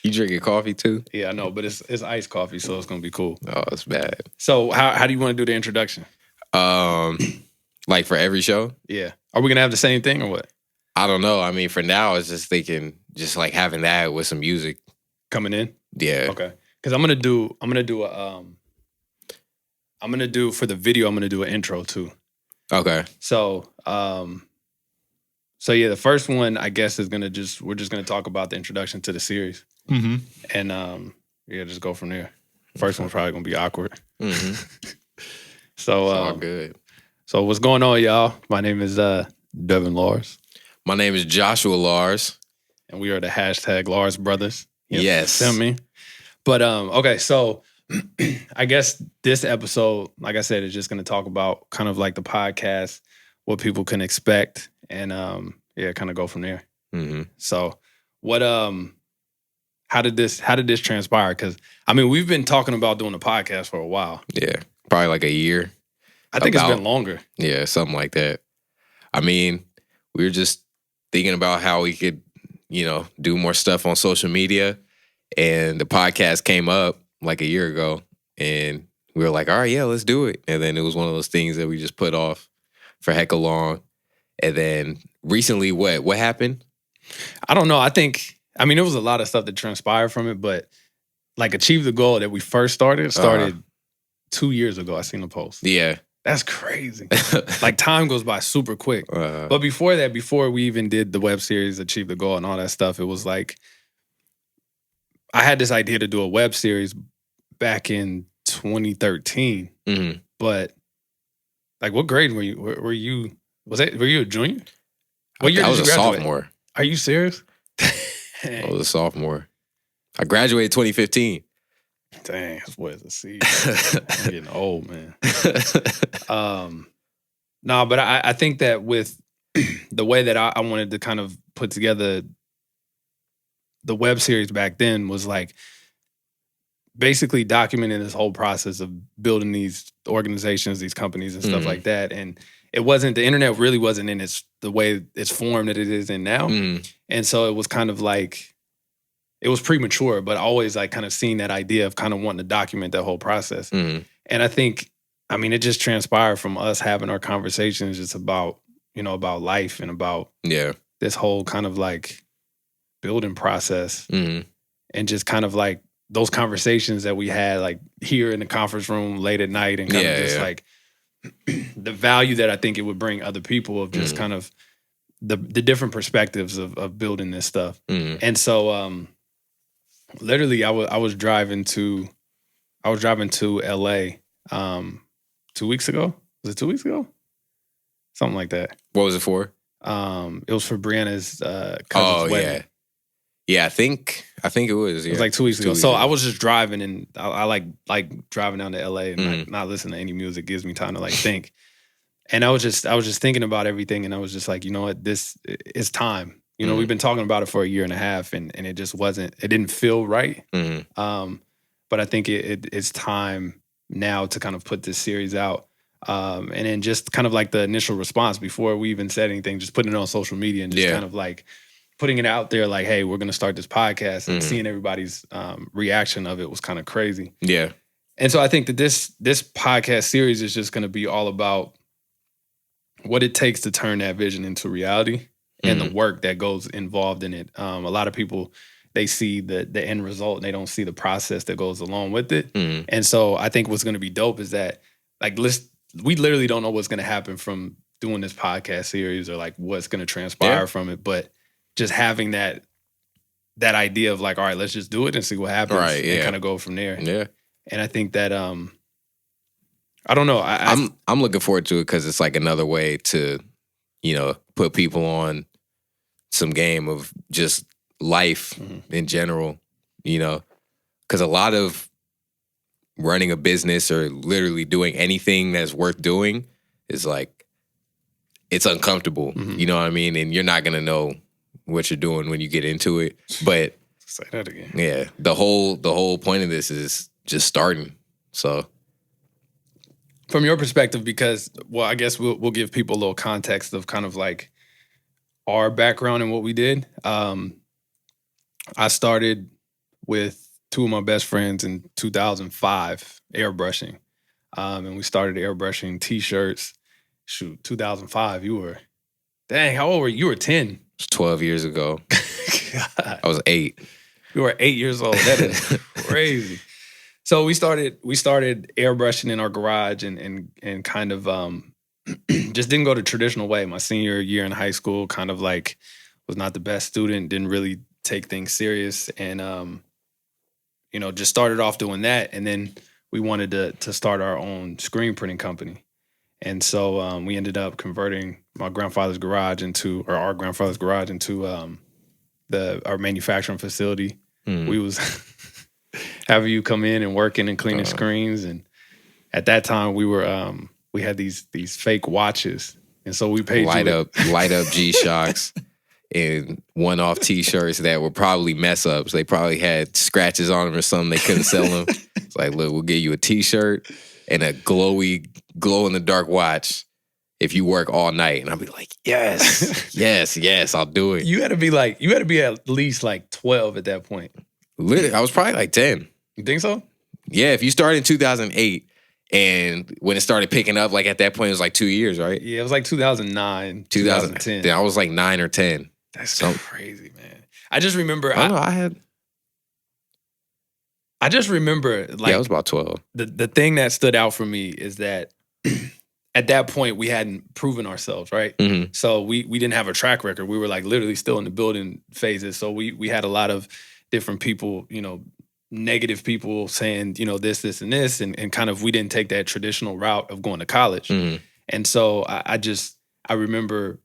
You drinking coffee too? Yeah, I know, but it's iced coffee, so it's gonna be cool. Oh, it's bad. So how do you want to do the introduction? Like for every show? Yeah. Are we gonna have the same thing or what? I don't know. I mean, for now, I was just thinking, just like having that with some music coming in. Yeah. Okay. Because I'm gonna do for the video. I'm gonna do an intro too. Okay. So yeah, the first one I guess is we're just gonna talk about the introduction to the series, and just go from there. First one's probably gonna be awkward. So all good. So what's going on, y'all? My name is Devin Lars. My name is Joshua Lars. And we are the hashtag Lars Brothers. Yes. You know what I mean? But okay, so I guess this episode, like I said, is just gonna talk about kind of like the podcast, what people can expect, and kind of go from there. So what how did this transpire? Because I mean, we've been talking about doing a podcast for a while. Yeah. Probably like a year. I think it's been longer. Yeah, something like that. I mean, we were just thinking about how we could, do more stuff on social media. And the podcast came up like a year ago. And we were like, all right, yeah, let's do it. And then it was one of those things that we just put off for heck of long. And then recently, what happened? I don't know. I mean, there was a lot of stuff that transpired from it, but like Achieve the Goal that we first started 2 years ago. I seen a post. Yeah. That's crazy. Like time goes by super quick. But before that, before we even did the web series, Achieve the Goal and all that stuff, it was like, I had this idea to do a web series back in 2013. But like, what grade were you? Were you a junior? What year? I was a sophomore. Are you serious? I was a sophomore. I graduated 2015. Dang, that's what it's a seed. I'm getting old, man. No, but I think that with the way that I wanted to kind of put together the web series back then was like basically documenting this whole process of building these organizations, these companies and stuff like that. And the internet really wasn't in the way it's formed that it is in now. And so it was kind of like, it was premature, but always like kind of seeing that idea of kind of wanting to document that whole process. And I think, I mean, it just transpired from us having our conversations just about, about life and about this whole kind of like building process and just kind of like those conversations that we had like here in the conference room late at night and kind of just like the value that I think it would bring other people of just kind of the different perspectives of building this stuff. And so, literally, I was driving to LA 2 weeks ago. Was it 2 weeks ago? Something like that. What was it for? It was for Brianna's cousin's wedding. Yeah, I think it was. It was like 2 weeks ago. So I was just driving, and I like driving down to LA and like not listening to any music gives me time to like think. And I was just thinking about everything, and I was just like, you know what, this is time. We've been talking about it for a year and a half, and it just it didn't feel right. But I think it's time now to kind of put this series out. And then just kind of like the initial response before we even said anything, just putting it on social media and just kind of like putting it out there like, hey, we're going to start this podcast, and seeing everybody's reaction of it was kind of crazy. Yeah. And so I think that this podcast series is just going to be all about what it takes to turn that vision into reality. And the work that goes involved in it. A lot of people, they see the end result and they don't see the process that goes along with it. And so I think what's going to be dope is that like we literally don't know what's going to happen from doing this podcast series or like what's going to transpire from it. But just having that idea of like, all right, let's just do it and see what happens and kind of go from there. Yeah. And I think that I don't know. I'm looking forward to it because it's like another way to, put people on some game of just life in general, because a lot of running a business or literally doing anything that's worth doing is like, it's uncomfortable. You know what I mean? And you're not going to know what you're doing when you get into it. But say that again. Yeah. The whole point of this is just starting. So from your perspective, because, well, I guess we'll give people a little context of kind of like our background and what we did. I started with two of my best friends in 2005 airbrushing. And we started airbrushing t-shirts. Shoot, 2005, you were, dang, how old were you? You were 10. It was 12 years ago. God. I was 8. You were 8 years old. That is crazy. So we started airbrushing in our garage and kind of just didn't go the traditional way. My senior year in high school, kind of like was not the best student, didn't really take things serious, and just started off doing that. And then we wanted to start our own screen printing company. And so we ended up converting our grandfather's garage into our manufacturing facility. We was having you come in and working and cleaning screens. And at that time we had these fake watches. And so we paid light up G-Shocks and one-off t-shirts that were probably mess ups. They probably had scratches on them or something. They couldn't sell them. It's like, look, we'll give you a t-shirt and a glow-in-the-dark watch if you work all night. And I'll be like, yes, yes, I'll do it. You had to be at least like 12 at that point. Literally, I was probably like 10. You think so? Yeah, if you started in 2008 and when it started picking up, like at that point, it was like 2 years, right? Yeah, it was like 2009, 2010. Then I was like 9 or 10. That's crazy, man. I just remember. I just remember, like, I was about 12. The thing that stood out for me is that at that point we hadn't proven ourselves, right? Mm-hmm. So we didn't have a track record. We were like literally still in the building phases. So we had a lot of different people, negative people saying, this, and this, and kind of we didn't take that traditional route of going to college. Mm-hmm. And so I remember,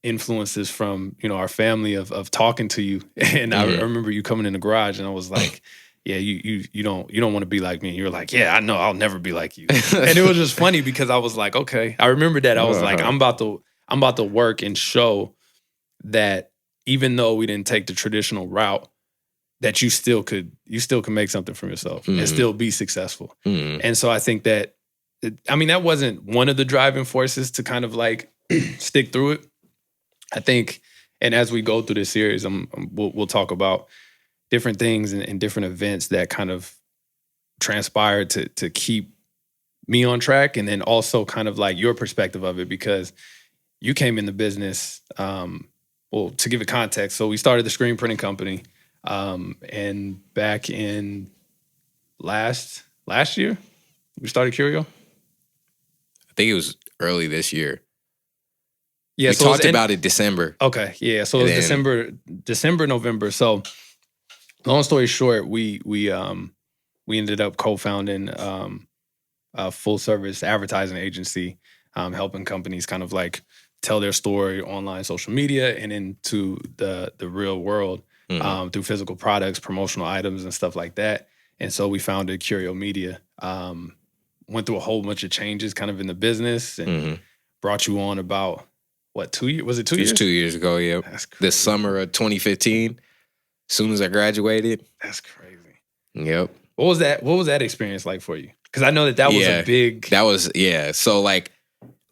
influences from, our family of talking to you. And I remember you coming in the garage and I was like, yeah, you don't want to be like me. And you're like, yeah, I know, I'll never be like you. And it was just funny because I was like, okay. I remember that. I was like, I'm about to work and show that even though we didn't take the traditional route, that you still could make something from yourself and still be successful. Mm-hmm. And so I think that, that wasn't one of the driving forces to kind of like stick through it. I think, and as we go through this series, we'll talk about different things and different events that kind of transpired to keep me on track, and then also kind of like your perspective of it, because you came in the business, to give it context. So we started the screen printing company, and back in last year, we started Curio. I think it was early this year. Yeah, we talked about it December. Okay, yeah. So it was December, November. So long story short, we ended up co-founding a full service advertising agency, helping companies kind of like tell their story online, social media, and into the real world through physical products, promotional items, and stuff like that. And so we founded Curio Media. Went through a whole bunch of changes kind of in the business, and brought you on about, what, 2 years? Was it 2 years? It was 2 years ago, yeah. That's crazy. The summer of 2015, as soon as I graduated. That's crazy. Yep. What was that experience like for you? Because I know that was a big... That was, yeah. So like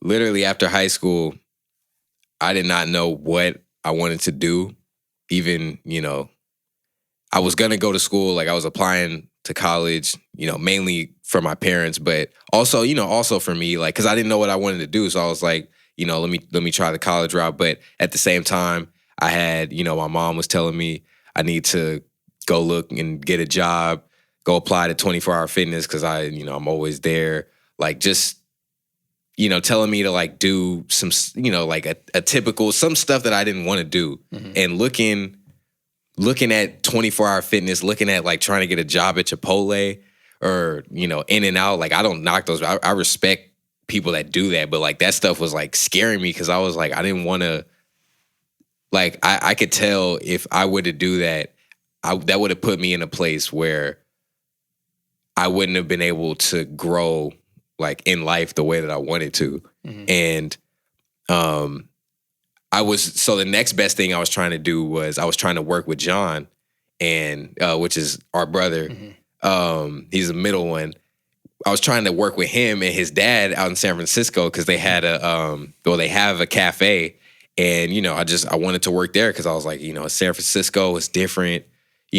literally after high school, I did not know what I wanted to do. Even, I was going to go to school. Like I was applying to college, mainly for my parents, but also for me, like, cause I didn't know what I wanted to do. So I was like, let me try the college route. But at the same time, I had, my mom was telling me I need to go look and get a job, go apply to 24-hour fitness. Cause I'm always there. Like just, telling me to like do some, like a typical, some stuff that I didn't want to do. Mm-hmm. And looking at 24-hour fitness, looking at like trying to get a job at Chipotle or, In-N-Out, like I don't knock those. I respect people that do that, but like that stuff was like scaring me because I was like, I didn't want to, like, I could tell if I were to do that, that would have put me in a place where I wouldn't have been able to grow like in life the way that I wanted to. Mm-hmm. And so the next best thing I was trying to do was I was trying to work with John, and which is our brother. Mm-hmm. He's the middle one. I was trying to work with him and his dad out in San Francisco because they had they have a cafe, and I wanted to work there because I was like, San Francisco is different.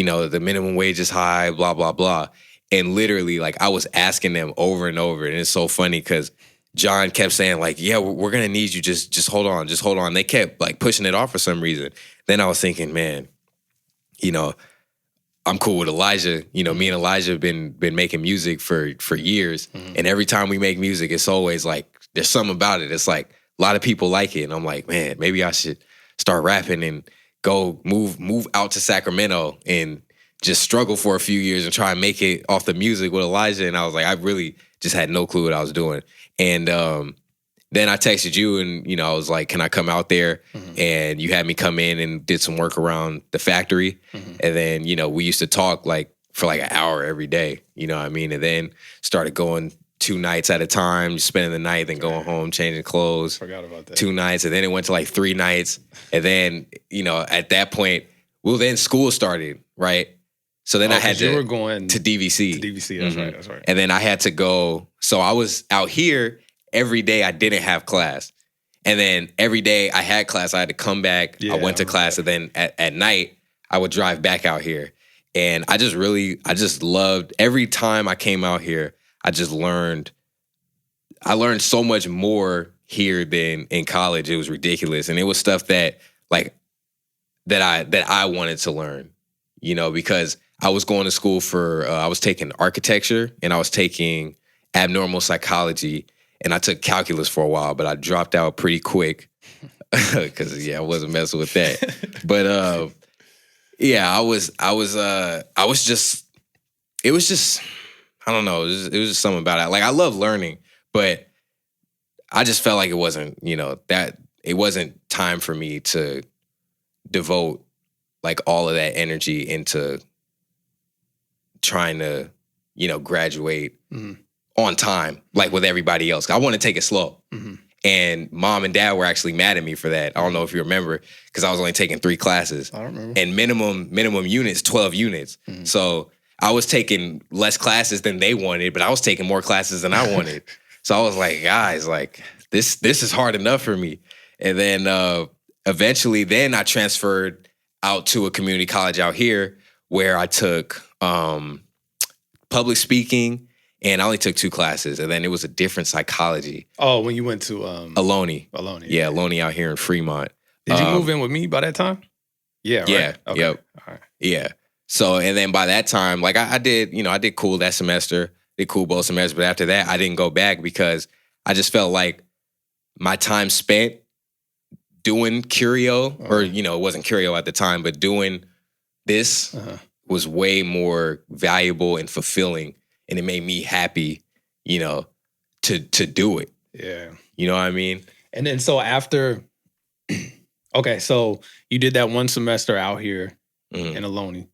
the minimum wage is high, blah, blah, blah. And literally, like, I was asking them over and over. And it's so funny because John kept saying, like, yeah, we're going to need you. Just hold on. Just hold on. They kept, like, pushing it off for some reason. Then I was thinking, man, I'm cool with Elijah. Me and Elijah have been making music for years. Mm-hmm. And every time we make music, it's always like, there's something about it. It's like a lot of people like it. And I'm like, man, maybe I should start rapping and go move out to Sacramento and just struggle for a few years and try and make it off the music with Elijah. And I was like, I really just had no clue what I was doing. And then I texted you and, I was like, can I come out there? Mm-hmm. And you had me come in and did some work around the factory. Mm-hmm. And then, we used to talk like for like an hour every day, you know what I mean? And then started going 2 nights at a time, spending the night, then going home, changing clothes. Forgot about that. 2 nights. And then it went to like 3 nights. And then, at that point, then school started, right? So then I had you were going to DVC. To DVC, that's right, that's right. And then I had to go. So I was out here every day. I didn't have class. And then every day I had class, I had to come back. I went to class. And then at night, I would drive back out here. And I just loved, every time I came out here, I learned so much more here than in college. It was ridiculous. And it was stuff that I wanted to learn, because I was going to school I was taking architecture and I was taking abnormal psychology, and I took calculus for a while, but I dropped out pretty quick because I wasn't messing with that. But it was just I don't know, it was just something about it. Like, I love learning, but I just felt like it wasn't, that it wasn't time for me to devote like all of that energy into trying to, graduate on time, like with everybody else. I want to take it slow. Mm-hmm. And mom and dad were actually mad at me for that. I don't know if you remember, because I was only taking 3 classes. I don't remember. And minimum units, 12 units. Mm-hmm. So I was taking less classes than they wanted, but I was taking more classes than I wanted. So I was like, guys, like, this is hard enough for me. And then eventually then I transferred out to a community college out here where I took public speaking, and I only took 2 classes. And then it was a different psychology. Oh, when you went to Aloni. Yeah, Aloni out here in Fremont. Did you move in with me by that time? Yeah, right? Yeah, okay. Yep. All right. Yeah. So, and then by that time, like I did cool that semester, did cool both semesters. But after that, I didn't go back because I just felt like my time spent doing Curio, or, it wasn't Curio at the time, but doing this was way more valuable and fulfilling. And it made me happy, to do it. Yeah. You know what I mean? And then so after, okay, so you did that 1 semester out here in Aloni.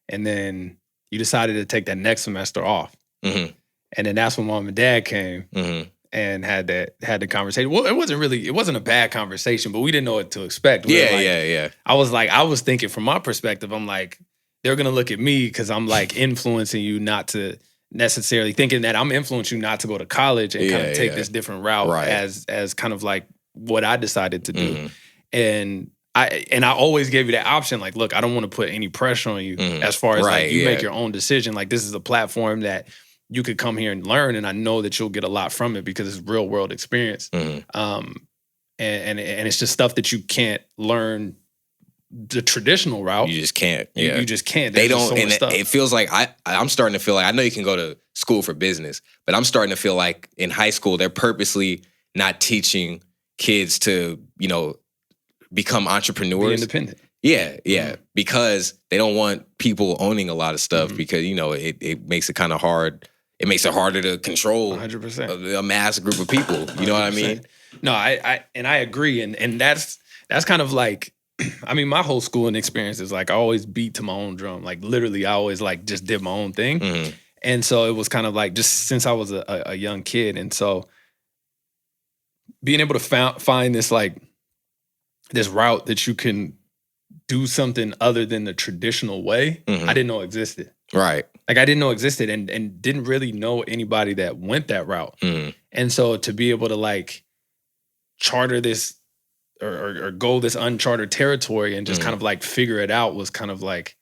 And then you decided to take that next semester off. Mm-hmm. And then that's when mom and dad came and had the conversation. Well, it wasn't a bad conversation, but we didn't know what to expect. Yeah. I was thinking from my perspective, I'm like, they're going to look at me because I'm like influencing you not to necessarily, thinking that I'm influencing you not to go to college and kind of take this different route as kind of like what I decided to do. And I always gave you that option. Like, look, I don't want to put any pressure on you as far as like you make your own decision. Like, this is a platform that you could come here and learn, and I know that you'll get a lot from it because it's real world experience. And it's just stuff that you can't learn the traditional route. You just can't. Yeah. You just can't. They don't. And it feels like I'm starting to feel like, I know you can go to school for business, but I'm starting to feel like in high school they're purposely not teaching kids to, become entrepreneurs. Be independent. Yeah. Because they don't want people owning a lot of stuff because, it makes it kind of hard. It makes it harder to control 100%. a mass group of people. You know what I mean? No, I agree. And that's kind of like, I mean, my whole schooling experience is like I always beat to my own drum. Like literally, I always like just did my own thing. And so it was kind of like just since I was a young kid. And so being able to find this like this route that you can do something other than the traditional way, I didn't know existed. Right. Like I didn't know existed and didn't really know anybody that went that route. And so to be able to like charter this or go this uncharted territory and just kind of like figure it out was kind of like,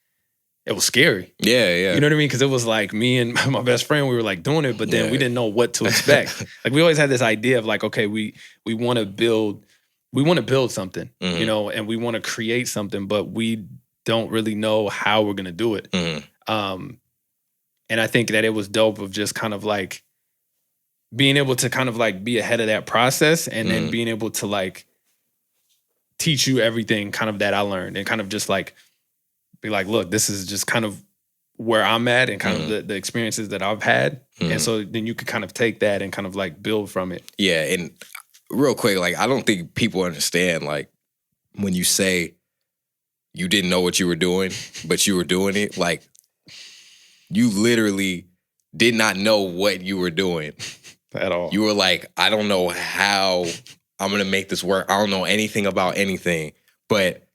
it was scary. Yeah. You know what I mean? Because it was like me and my best friend, we were like doing it, but then we didn't know what to expect. Like we always had this idea of like, okay, we want to build something, you know, and we want to create something, but we don't really know how we're gonna do it. And I think that it was dope of just kind of like being able to kind of like be ahead of that process, and then being able to like teach you everything kind of that I learned, and kind of just like be like, look, this is just kind of where I'm at, and kind of the experiences that I've had. And so then you could kind of take that and kind of like build from it. Yeah. And real quick, like, I don't think people understand, like, when you say you didn't know what you were doing, but you were doing it, like, you literally did not know what you were doing. At all. You were like, I don't know how I'm going to make this work. I don't know anything about anything, but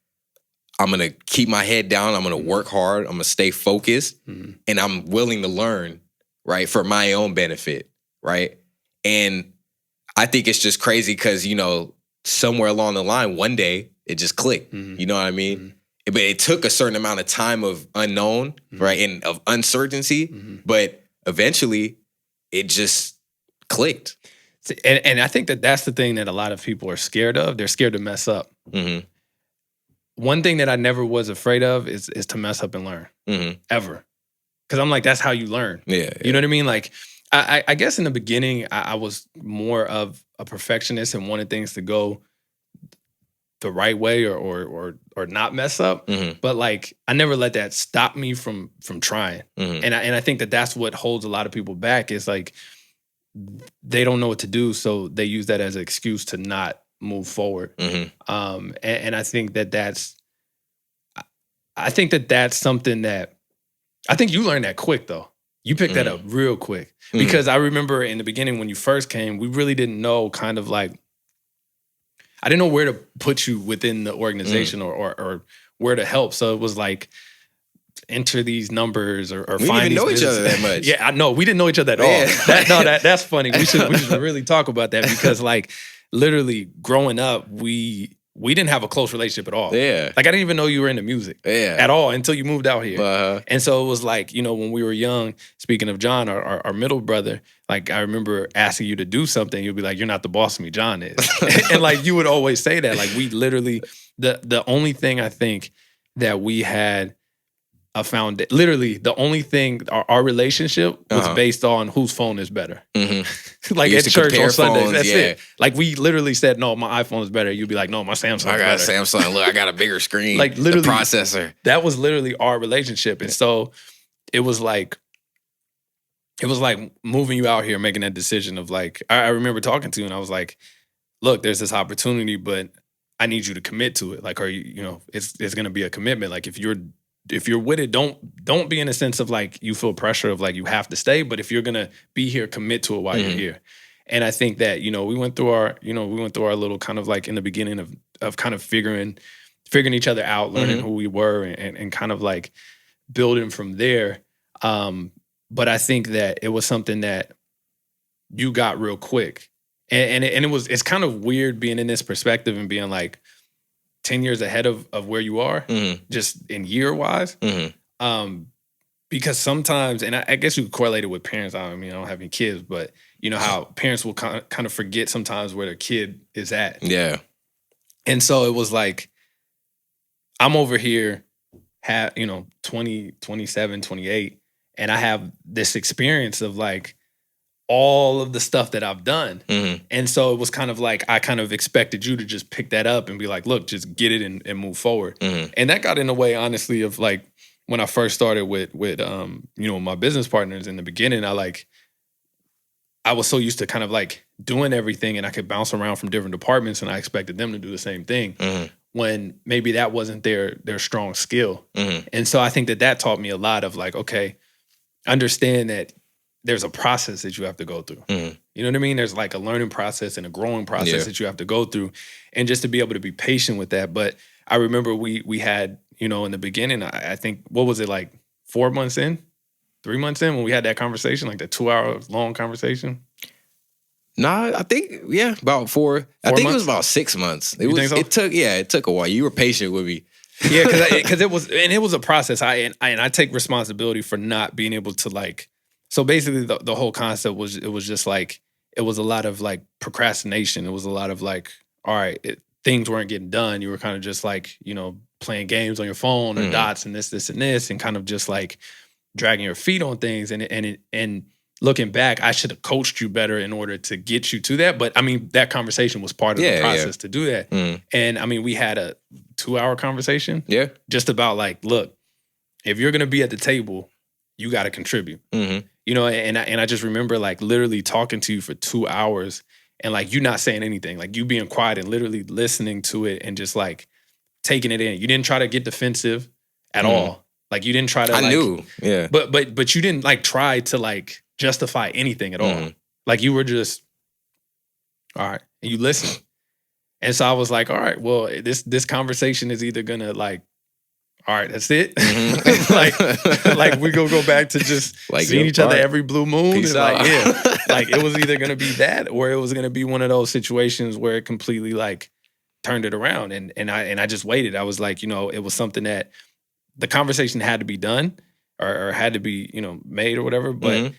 I'm going to keep my head down. I'm going to work hard. I'm going to stay focused, and I'm willing to learn, right, for my own benefit, right? And I think it's just crazy because, you know, somewhere along the line, one day, it just clicked. You know what I mean? But it took a certain amount of time of unknown, right, and of uncertainty, but eventually it just clicked. And I think that that's the thing that a lot of people are scared of. They're scared to mess up. One thing that I never was afraid of is to mess up and learn, ever. Because I'm like, that's how you learn. Yeah. You know what I mean? Like, I guess in the beginning, I was more of a perfectionist and wanted things to go the right way or not mess up. But like, I never let that stop me from trying. And I think that that's what holds a lot of people back, is like, they don't know what to do, so they use that as an excuse to not move forward. And I think that that's something that I think you learned that quick though. You picked that up real quick, because I remember in the beginning when you first came, we really didn't know kind of like, I didn't know where to put you within the organization or where to help. So it was like, enter these numbers or we find didn't these know each other that much. Yeah, I know. We didn't know each other at all. That's funny. We should really talk about that, because like literally growing up, we didn't have a close relationship at all. Yeah. Like I didn't even know you were into music at all until you moved out here. And so it was like, you know, when we were young, speaking of John, our middle brother, like I remember asking you to do something, you'd be like, you're not the boss of me, John is. And like you would always say that. Like we literally, the only thing I think that we had literally the only thing, our relationship was based on whose phone is better. Like at church on Sundays, that's it. Like we literally said, no, my iPhone is better. You'd be like, no, my Samsung. I got a Samsung. Look, I got a bigger screen. Like literally, the processor. That was literally our relationship. And so it was like moving you out here, making that decision of like, I remember talking to you and I was like, look, there's this opportunity, but I need you to commit to it. Like, are you know, it's going to be a commitment. Like if you're with it, don't be in a sense of like you feel pressure of like you have to stay, but if you're gonna be here, commit to it while you're here. And I think that, you know, we went through our little kind of like in the beginning of kind of figuring each other out, learning who we were and kind of like building from there. But I think that it was something that you got real quick. And it's kind of weird being in this perspective and being like 10 years ahead of where you are, just in year-wise. Because sometimes, and I guess you could correlate it with parents. I mean, I don't have any kids, but you know how parents will kind of forget sometimes where their kid is at. Yeah. And so it was like, I'm over here, 20, 27, 28, and I have this experience of like, all of the stuff that I've done. And so it was kind of like, I kind of expected you to just pick that up and be like, look, just get it and move forward. And that got in the way, honestly, of like, when I first started with you know, my business partners in the beginning, I was so used to kind of like doing everything and I could bounce around from different departments and I expected them to do the same thing when maybe that wasn't their strong skill. And so I think that taught me a lot of like, okay, understand that there's a process that you have to go through. You know what I mean? There's like a learning process and a growing process that you have to go through. And just to be able to be patient with that. But I remember we had, you know, in the beginning, I think, what was it, like 4 months in? 3 months in when we had that conversation, like the 2-hour long conversation? Nah, I think, about 4. I think months? it was about 6 months. You think so? It took a while. You were patient with me. Yeah, because it was a process. I take responsibility for not being able to like. So basically, the whole concept was it was just like it was a lot of like procrastination. It was a lot of like, all right, things weren't getting done. You were kind of just like playing games on your phone or dots and this and this, and kind of just like dragging your feet on things. And looking back, I should have coached you better in order to get you to that. But I mean, that conversation was part of the process to do that. And I mean, we had a 2-hour conversation. Yeah. Just about like, look, if you're gonna be at the table, you got to contribute. And I just remember like literally talking to you for 2 hours and like you not saying anything, like you being quiet and literally listening to it and just like taking it in. You didn't try to get defensive at all. Like you didn't try to. I knew, yeah. But you didn't like try to like justify anything at all. Like you were just, all right, and you listened. And so I was like, all right, well, this conversation is either gonna like, all right, that's it. like we go back to just like seeing each other every blue moon. Peace and out. Like, yeah, like it was either gonna be that or it was gonna be one of those situations where it completely like turned it around. And I just waited. I was like, it was something that the conversation had to be done or had to be, made or whatever. But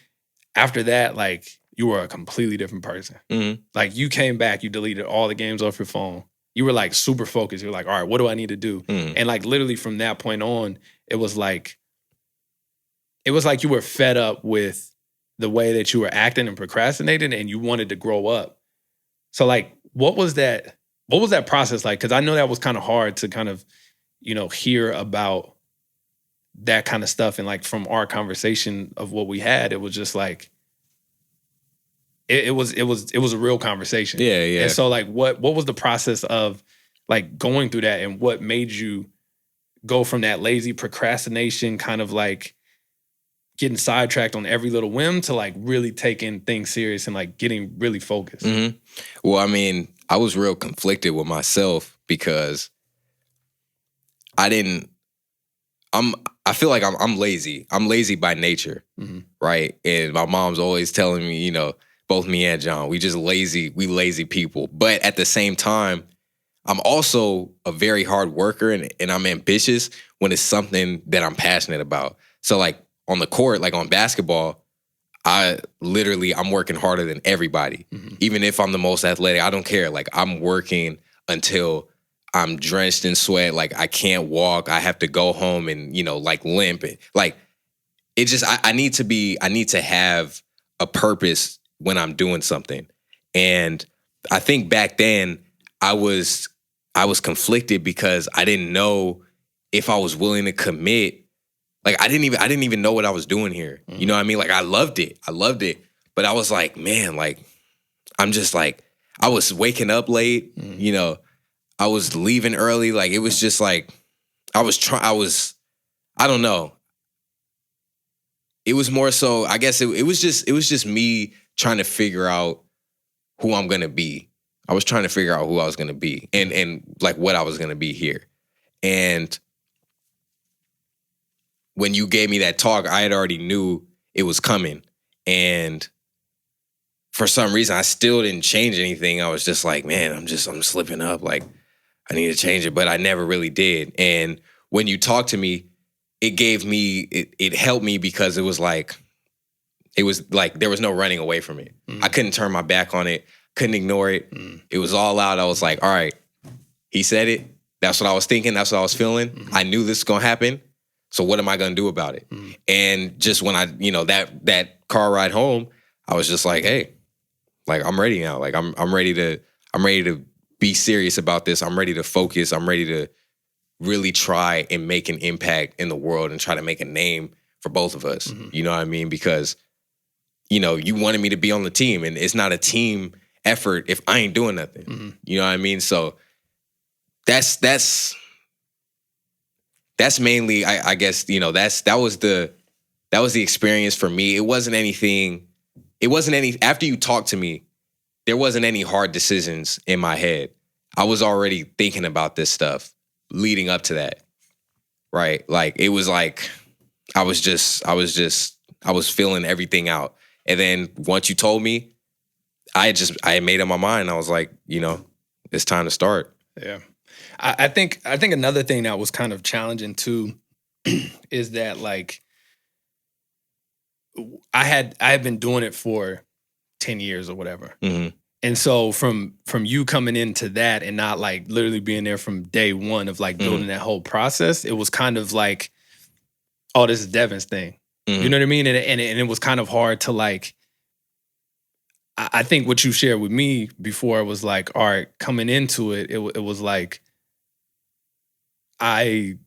after that, like you were a completely different person. Like you came back, you deleted all the games off your phone. You were like super focused. You were like, all right, what do I need to do? And like literally from that point on, it was like you were fed up with the way that you were acting and procrastinating and you wanted to grow up. So like, what was that process like? Because I know that was kind of hard to kind of, hear about that kind of stuff. And like from our conversation of what we had, it was just like, it was a real conversation. Yeah, yeah. And so like, what was the process of like going through that and what made you go from that lazy procrastination kind of like getting sidetracked on every little whim to like really taking things serious and like getting really focused? Well, I mean, I was real conflicted with myself because I feel like I'm lazy. I'm lazy by nature, right? And my mom's always telling me, both me and John, we lazy people. But at the same time, I'm also a very hard worker and I'm ambitious when it's something that I'm passionate about. So like on the court, like on basketball, I'm working harder than everybody. Even if I'm the most athletic, I don't care. Like I'm working until I'm drenched in sweat. Like I can't walk. I have to go home and, like limp. Like it just, I need to have a purpose when I'm doing something. And I think back then I was conflicted because I didn't know if I was willing to commit. Like I didn't even know what I was doing here. You know what I mean? Like I loved it. But I was like, man, like I'm just like, I was waking up late, I was leaving early. Like it was just like, I don't know. It was more so, I guess it was just me trying to figure out who I'm going to be. I was trying to figure out who I was going to be and like what I was going to be here. And when you gave me that talk, I had already knew it was coming. And for some reason, I still didn't change anything. I was just like, man, I'm slipping up. Like I need to change it, but I never really did. And when you talked to me, it helped me because it was like there was no running away from it. I couldn't turn my back on it, couldn't ignore it. It was all out. I was like, all right, he said it. That's what I was thinking. That's what I was feeling. I knew this was going to happen. So what am I going to do about it? And just when I, that car ride home, I was just like, hey, like I'm ready now. Like I'm ready to be serious about this. I'm ready to focus. I'm ready to really try and make an impact in the world and try to make a name for both of us. You know what I mean? Because, you wanted me to be on the team and it's not a team effort if I ain't doing nothing. You know what I mean? So that's mainly, I guess, that was the experience for me. It wasn't any, after you talked to me, there wasn't any hard decisions in my head. I was already thinking about this stuff leading up to that, right? Like, it was like, I was feeling everything out. And then once you told me, I had made up my mind. I was like, it's time to start. Yeah. I think another thing that was kind of challenging too is that like I had been doing it for 10 years or whatever. Mm-hmm. And so from you coming into that and not like literally being there from day one of like building that whole process, it was kind of like, oh, this is Devin's thing. You know what I mean? And it was kind of hard to like, I think what you shared with me before was like, all right, coming into it, it was like, I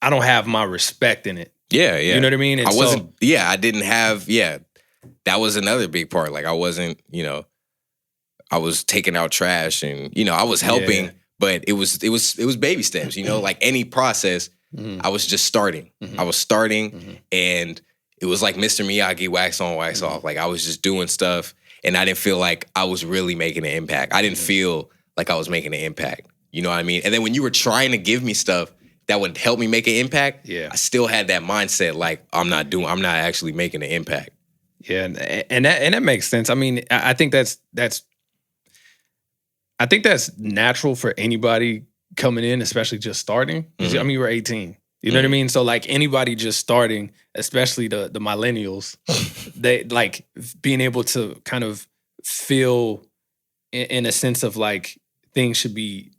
don't have my respect in it. Yeah. You know what I mean? And I didn't have, that was another big part. Like I wasn't, I was taking out trash and, I was helping, but it was baby steps, like any process, I was just starting. I was starting and it was like Mr. Miyagi, wax on, wax off. Like I was just doing stuff and I didn't feel like I was really making an impact. I didn't feel like I was making an impact. You know what I mean? And then when you were trying to give me stuff that would help me make an impact, I still had that mindset like I'm not actually making an impact. Yeah, and that makes sense. I mean, I think that's natural for anybody coming in, especially just starting. I mean, you were 18. You know what I mean? So like anybody just starting, especially the millennials, they like being able to kind of feel in a sense of like things should be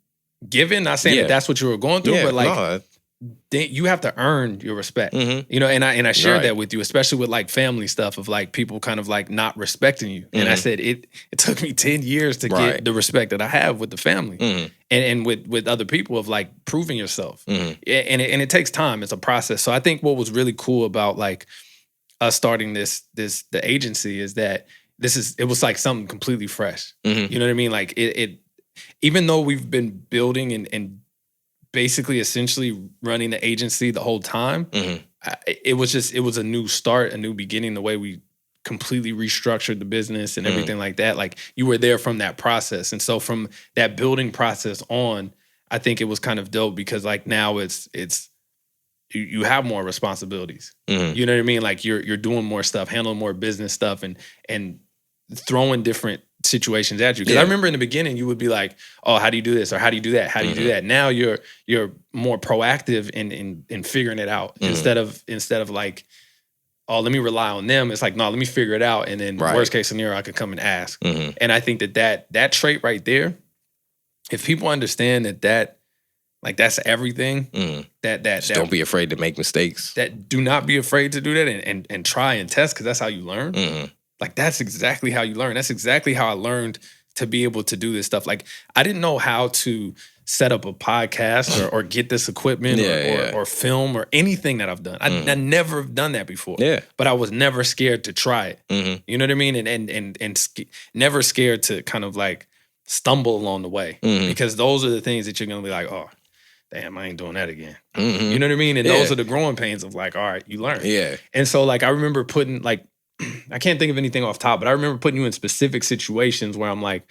given. Not saying that that's what you were going through, but like you have to earn your respect. And I shared that with you, especially with like family stuff of like people kind of like not respecting you. And I said it took me 10 years to get the respect that I have with the family and with other people of like proving yourself. And it takes time. It's a process. So I think what was really cool about like us starting the agency is that it was like something completely fresh. You know what I mean? Like it even though we've been building and basically essentially running the agency the whole time, it was a new start, a new beginning, the way we completely restructured the business and everything like that. Like you were there from that process. And so from that building process on, I think it was kind of dope because like now it's you have more responsibilities. You know what I mean? Like you're doing more stuff, handling more business stuff and throwing different situations at you. Because I remember in the beginning you would be like, oh, how do you do this? Or how do you do that? How do you do that? Now you're more proactive in figuring it out instead of like, oh, let me rely on them. It's like, no, let me figure it out. And then worst case scenario, I could come and ask. And I think that trait right there, if people understand that like that's everything, that don't be afraid to make mistakes. That do not be afraid to do that and try and test because that's how you learn. Like, that's exactly how you learn. That's exactly how I learned to be able to do this stuff. Like, I didn't know how to set up a podcast or get this equipment or film or anything that I've done. I never have done that before. Yeah. But I was never scared to try it. You know what I mean? And never scared to kind of like stumble along the way. Because those are the things that you're going to be like, oh, damn, I ain't doing that again. You know what I mean? And those are the growing pains of like, all right, you learn. Yeah. And so like, I remember putting like, I can't think of anything off top, but I remember putting you in specific situations where I'm like,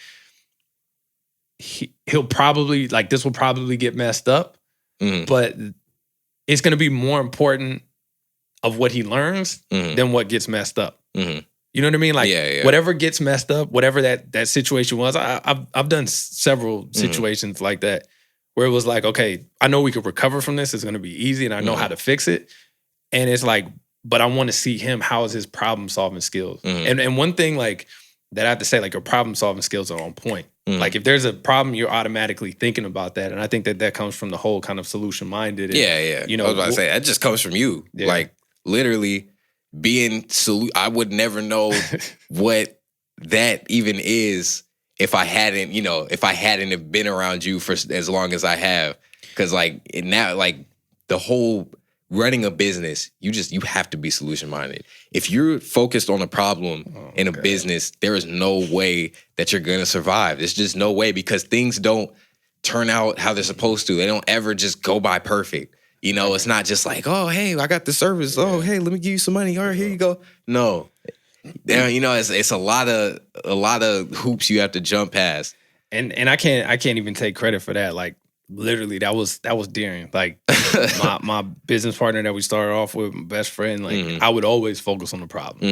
he'll probably, like, this will probably get messed up, but it's going to be more important of what he learns than what gets messed up. You know what I mean? Like, whatever gets messed up, whatever that situation was, I've done several situations like that where it was like, okay, I know we could recover from this. It's going to be easy, and I know how to fix it. And it's like, but I want to see him, how is his problem solving skills? And one thing like that I have to say, like your problem solving skills are on point. Like if there's a problem, you're automatically thinking about that. And I think that comes from the whole kind of solution minded. You know, I was about to say, that just comes from you. Like literally being, I would never know what that even is if I hadn't, have been around you for as long as I have. Cause like now, like the whole running a business, you have to be solution minded. If you're focused on a problem in a business, there is no way that you're going to survive. There's just no way, because things don't turn out how they're supposed to. They don't ever just go by perfect. You know, it's not just like, oh, hey, I got the service. Oh, hey, let me give you some money. All right, here you go. No, you know, it's a lot of hoops you have to jump past. And I can't even take credit for that. Like, literally, that was Darren. Like my business partner that we started off with, my best friend. Like I would always focus on the problem,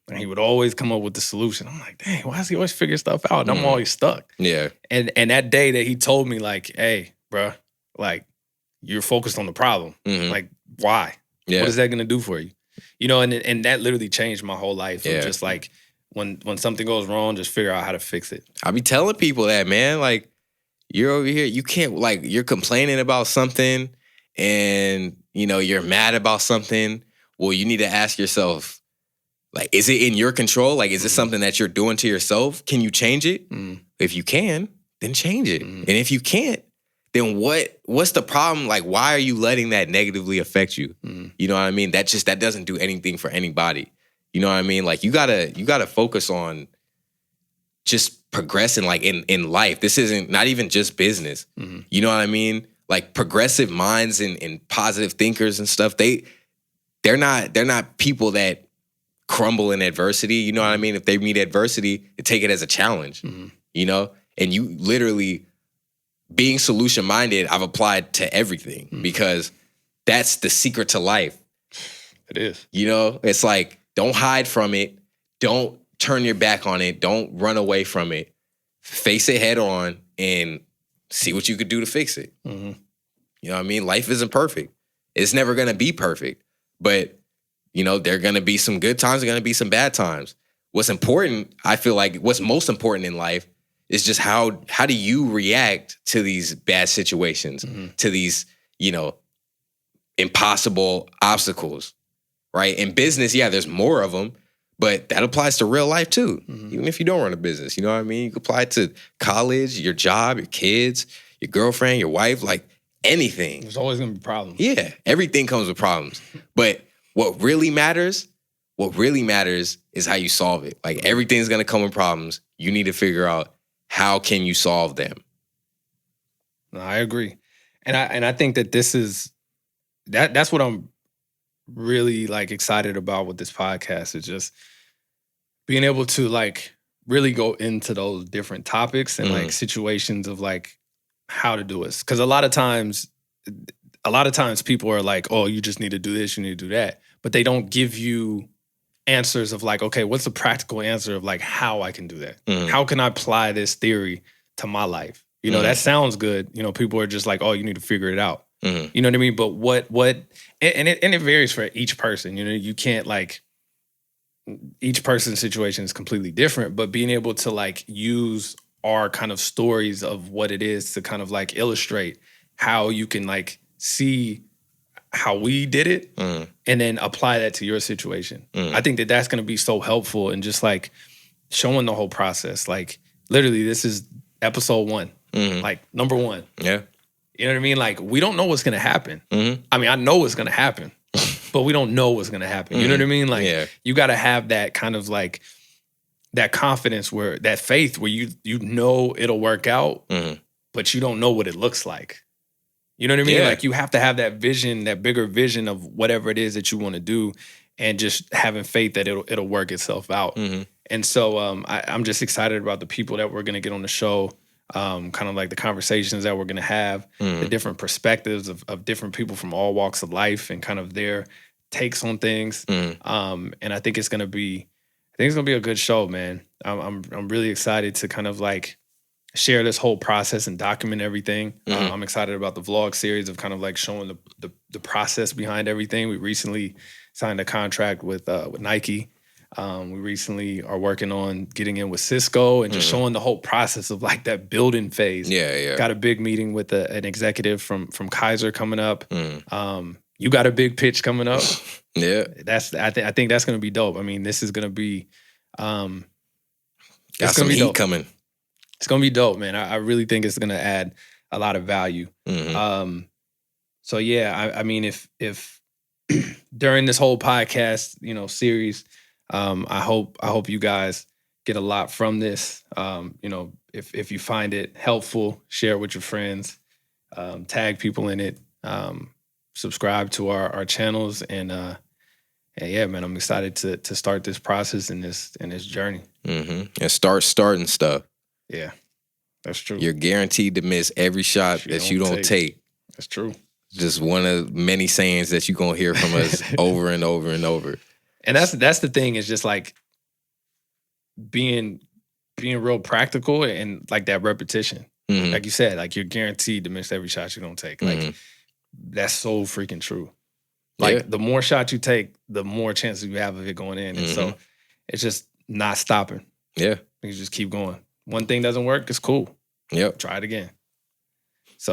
and he would always come up with the solution. I'm like, dang, why does he always figure stuff out? And I'm always stuck. Yeah. And that day that he told me, like, hey, bruh, like you're focused on the problem. Mhm. Like, why? Yeah. What is that going to do for you? You know, and that literally changed my whole life. Yeah. Of just like when something goes wrong, just figure out how to fix it. I be telling people that, man, like you're over here, you can't, like, you're complaining about something and, you know, you're mad about something. Well, you need to ask yourself, like, is it in your control? Like, is it something that you're doing to yourself? Can you change it? If you can, then change it. And if you can't, then what's the problem? Like, why are you letting that negatively affect you? You know what I mean? That doesn't do anything for anybody. You know what I mean? Like, you gotta focus on just progressing, like, in life. This isn't not even just business. You know what I mean? Like, progressive minds and positive thinkers and stuff, they're not people that crumble in adversity. You know what I mean? If they meet adversity, they take it as a challenge. You know? And you literally being solution minded, I've applied to everything because that's the secret to life. It is. You know, it's like, don't hide from it. Don't turn your back on it. Don't run away from it. Face it head on and see what you could do to fix it. You know what I mean? Life isn't perfect. It's never going to be perfect. But, you know, there are going to be some good times. There are going to be some bad times. What's important, I feel like what's most important in life is just how do you react to these bad situations, to these, you know, impossible obstacles, right? In business, yeah, there's more of them, but that applies to real life too. Even if you don't run a business, you know what I mean? You can apply it to college, your job, your kids, your girlfriend, your wife, like anything. There's always going to be problems. Yeah, everything comes with problems. But what really matters is how you solve it. Like, everything's going to come with problems. You need to figure out, how can you solve them? No, I agree. And I think that this is that's what I'm really like excited about with this podcast, is just being able to like really go into those different topics and like situations of like how to do it. Because a lot of times people are like, oh, you just need to do this, you need to do that. But they don't give you answers of like, okay, what's the practical answer of like how I can do that? How can I apply this theory to my life? You know, that sounds good. You know, people are just like, oh, you need to figure it out. You know what I mean? But what and it varies for each person. You know, you can't like, each person's situation is completely different, but being able to like use our kind of stories of what it is to kind of like illustrate how you can like see how we did it and then apply that to your situation. I think that that's going to be so helpful in just like showing the whole process. Like, literally, this is episode 1, like number 1. Yeah. You know what I mean? Like, we don't know what's going to happen. I mean, I know what's going to happen, but we don't know what's going to happen. You know what I mean? Like, you got to have that kind of like, that confidence, where that faith where you know it'll work out, but you don't know what it looks like. You know what I mean? Yeah. Like, you have to have that vision, that bigger vision of whatever it is that you want to do, and just having faith that it'll work itself out. And so I'm just excited about the people that we're going to get on the show, kind of like the conversations that we're going to have, the different perspectives of different people from all walks of life and kind of their takes on things. And I think it's going to be a good show, man. I'm really excited to kind of like share this whole process and document everything. I'm excited about the vlog series of kind of like showing the process behind everything. We recently signed a contract with Nike. We recently are working on getting in with Cisco and just showing the whole process of like that building phase. Yeah. Got a big meeting with an executive from Kaiser coming up. You got a big pitch coming up. Yeah. I think that's going to be dope. I mean, this is going to be got some heat dope. coming. It's going to be dope, man. I really think it's going to add a lot of value. So yeah, I mean, if during this whole podcast, you know, series, I hope you guys get a lot from this. You know, if you find it helpful, share it with your friends, tag people in it, subscribe to our channels, and yeah, man, I'm excited to start this process and this journey. And starting stuff. Yeah, that's true. You're guaranteed to miss every shot that you don't take. That's true. Just one of many sayings that you're going to hear from us over and over and over. And that's the thing, is just like being real practical and like that repetition. Mhm. Like you said, like you're guaranteed to miss every shot you're gonna take. Like Mhm. that's so freaking true. Like Yeah. the more shots you take, the more chances you have of it going in. And so it's just not stopping. Yeah. You just keep going. One thing doesn't work, it's cool. Yep. Try it again.